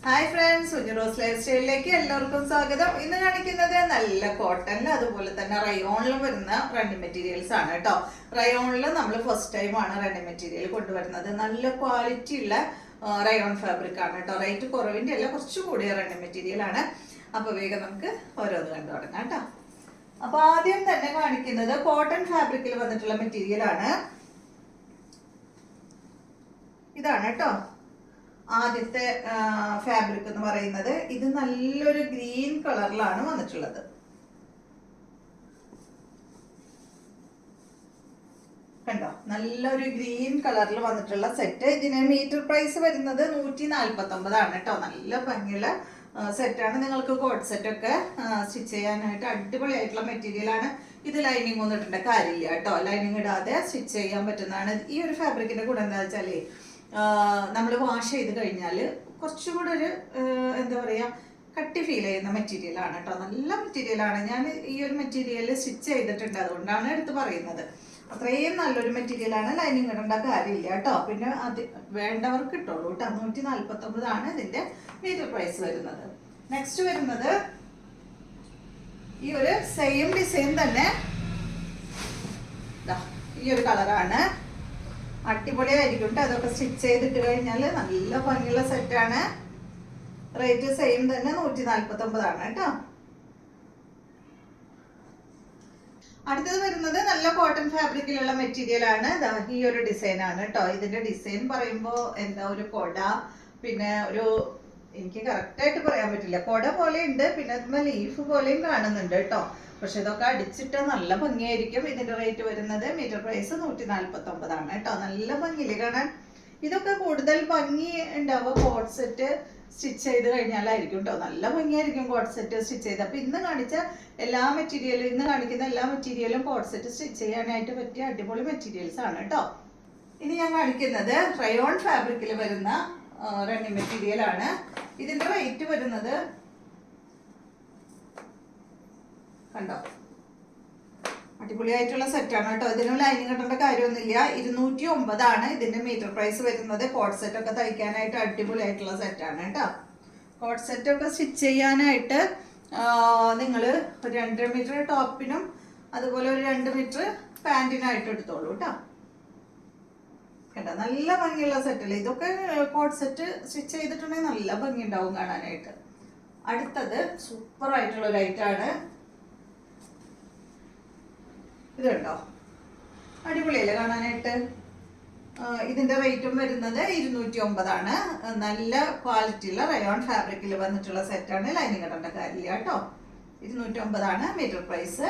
Hi friends, സുജിറോസ് life സ്റ്റൈലിലേക്ക് എല്ലാവർക്കും സ്വാഗതം. ഇന്ന് കാണിക്കുന്നത് നല്ല കോട്ടണിൽ അതുപോലെ തന്നെ റയോണിലും വരുന്ന റണ്ണിങ് മെറ്റീരിയൽസ് ആണ് കേട്ടോ. റയോണിൽ നമ്മൾ ഫസ്റ്റ് ടൈമാണ് റണ്ണിങ് മെറ്റീരിയൽ കൊണ്ടുവരുന്നത്. നല്ല ക്വാളിറ്റി ഉള്ള റയോൺ ഫാബ്രിക് ആണ് കേട്ടോ. റേറ്റ് കുറവിൻ്റെ അല്ല, കുറച്ച് കൂടിയ റണ്ണിങ് മെറ്റീരിയൽ ആണ്. അപ്പോൾ വേഗം നമുക്ക് ഓരോന്ന് കണ്ടു തുടങ്ങാം കേട്ടോ. അപ്പോൾ ആദ്യം തന്നെ കാണിക്കുന്നത് കോട്ടൺ ഫാബ്രിക്കിൽ വന്നിട്ടുള്ള മെറ്റീരിയൽ ആണ്. ഇതാണ് കേട്ടോ ആദ്യത്തെ ഫാബ്രിക് എന്ന് പറയുന്നത്. ഇത് നല്ലൊരു ഗ്രീൻ കളറിലാണ് വന്നിട്ടുള്ളത്. കണ്ടോ, നല്ലൊരു ഗ്രീൻ കളറിൽ വന്നിട്ടുള്ള സെറ്റ്. ഇതിന് മീറ്റർ പ്രൈസ് വരുന്നത് 149 കേട്ടോ. നല്ല ഭംഗിയുള്ള സെറ്റാണ്. നിങ്ങൾക്ക് കോട്ട് സെറ്റ് ഒക്കെ സ്റ്റിച്ച് ചെയ്യാനായിട്ട് അടിപൊളിയായിട്ടുള്ള മെറ്റീരിയൽ ആണ്. ഇത് ലൈനിങ് ഒന്നും ഇടേണ്ട കാര്യമില്ല കേട്ടോ. ലൈനിങ് ഇടാതെ സ്റ്റിച്ച് ചെയ്യാൻ പറ്റുന്നതാണ്. ഈ ഒരു ഫാബ്രിക്കിന്റെ കൂടെ എന്താ വെച്ചാലേ, നമ്മൾ വാഷ് ചെയ്ത് കഴിഞ്ഞാൽ കുറച്ചുകൂടെ ഒരു എന്താ പറയുക, കട്ടി ഫീൽ ചെയ്യുന്ന മെറ്റീരിയലാണ് കേട്ടോ. നല്ല മെറ്റീരിയലാണ്. ഞാൻ ഈ ഒരു മെറ്റീരിയൽ സ്റ്റിച്ച് ചെയ്തിട്ടുണ്ട്, അതുകൊണ്ടാണ് എടുത്ത് പറയുന്നത്. അത്രയും നല്ലൊരു മെറ്റീരിയലാണ്. ലൈനിങ് ഇടേണ്ട കാര്യമില്ല കേട്ടോ. പിന്നെ അത് വേണ്ടവർക്ക് ഇട്ടോളൂ കേട്ടോ. 149 ഇതിന്റെ മീറ്റർ പ്രൈസ് വരുന്നത്. നെക്സ്റ്റ് വരുന്നത് ഈ ഒരു സെയിം ഡിസൈൻ തന്നെ ഈ ഒരു കളറാണ്. അടിപൊളിയായിരിക്കും കേട്ടോ. അതൊക്കെ സ്റ്റിച്ച് ചെയ്തിട്ട് കഴിഞ്ഞാൽ നല്ല ഭംഗിയുള്ള സെറ്റാണ്. റേറ്റ് സെയിം തന്നെ 149 കേട്ടോ. അടുത്തത് വരുന്നത് നല്ല കോട്ടൺ ഫാബ്രിക്കിലുള്ള മെറ്റീരിയൽ ആണ്. ഈ ഒരു ഡിസൈൻ ആണ് കേട്ടോ. ഇതിന്റെ ഡിസൈൻ പറയുമ്പോൾ എന്താ, ഒരു കൊട, പിന്നെ ഒരു, എനിക്ക് കറക്റ്റായിട്ട് പറയാൻ പറ്റില്ല, കൊട പോലെ ഉണ്ട്, പിന്നെ അതുമ്പോൾ ലീഫ് പോലെയും കാണുന്നുണ്ട് കേട്ടോ. പക്ഷെ ഇതൊക്കെ അടിച്ചിട്ട് നല്ല ഭംഗിയായിരിക്കും. ഇതിന്റെ റേറ്റ് വരുന്നത് മീറ്റർ പ്രൈസ് 149 കേട്ടോ. നല്ല ഭംഗിയില്ലേ കാണാൻ. ഇതൊക്കെ കൂടുതൽ ഭംഗി ഉണ്ടാവുക കോട്ട് സെറ്റ് സ്റ്റിച്ച് ചെയ്ത് കഴിഞ്ഞാലായിരിക്കും കേട്ടോ. നല്ല ഭംഗിയായിരിക്കും കോട്ട് സെറ്റ് സ്റ്റിച്ച് ചെയ്ത്. അപ്പൊ ഇന്ന് കാണിക്കുന്ന എല്ലാ മെറ്റീരിയലും കോട്ട് സെറ്റ് സ്റ്റിച്ച് ചെയ്യാനായിട്ട് പറ്റിയ അടിപൊളി മെറ്റീരിയൽസ് ആണ് കേട്ടോ. ഇനി ഞാൻ കാണിക്കുന്നത് റയോൺ ഫാബ്രിക്കിൽ വരുന്ന റണ്ണിങ് മെറ്റീരിയൽ ആണ്. ഇതിന്റെ റേറ്റ് വരുന്നത് കണ്ടോ, അടിപൊളിയായിട്ടുള്ള സെറ്റാണ് കേട്ടോ. ഇതിന് ലൈനിങ് ഇടേണ്ട കാര്യമൊന്നുമില്ല. 209 ഇതിന്റെ മീറ്റർ പ്രൈസ് വരുന്നത്. കോട്ട് സെറ്റ് ഒക്കെ തയ്ക്കാനായിട്ട് അടിപൊളിയായിട്ടുള്ള സെറ്റാണ് കേട്ടോ. കോട്ട് സെറ്റ് ഒക്കെ സ്റ്റിച്ച് ചെയ്യാനായിട്ട് നിങ്ങൾ ഒരു 2 മീറ്റർ ടോപ്പിനും അതുപോലെ ഒരു 2 മീറ്റർ പാൻറ്റിനായിട്ട് എടുത്തോളൂ കേട്ടോ. കേട്ടോ, നല്ല ഭംഗിയുള്ള സെറ്റല്ലേ. ഇതൊക്കെ കോട്ട് സെറ്റ് സ്റ്റിച്ച് ചെയ്തിട്ടുണ്ടെങ്കിൽ നല്ല ഭംഗി ഉണ്ടാവും കാണാനായിട്ട്. അടുത്തത് സൂപ്പർ ആയിട്ടുള്ള ഒരു ഐറ്റാണ്. ഇത് കണ്ടോ, അടിപൊളിയല്ലേ കാണാനായിട്ട്. ഇതിന്റെ റേറ്റും വരുന്നത് 209. നല്ല ക്വാളിറ്റിയുള്ള റയോൺ ഫാബ്രിക്കിൽ വന്നിട്ടുള്ള സെറ്റാണ്. ലൈനിങ് ഇടേണ്ട കാര്യമില്ല കേട്ടോ. 209 മീറ്റർ പ്രൈസ്.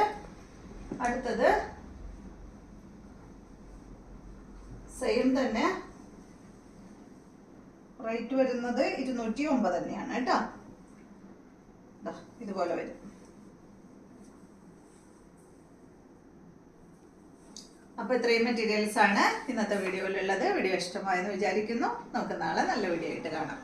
അടുത്തത് സെയിം തന്നെ റേറ്റ് വരുന്നത് 209 തന്നെയാണ് കേട്ടോ. ഇതുപോലെ വരും. അപ്പൊ ഇത്രയും മെറ്റീരിയൽസ് ആണ് ഇന്നത്തെ വീഡിയോയിലുള്ളത്. വീഡിയോ ഇഷ്ടമായെന്ന് വിചാരിക്കുന്നു. നമുക്ക് നാളെ നല്ല വീഡിയോ ആയിട്ട് കാണാം.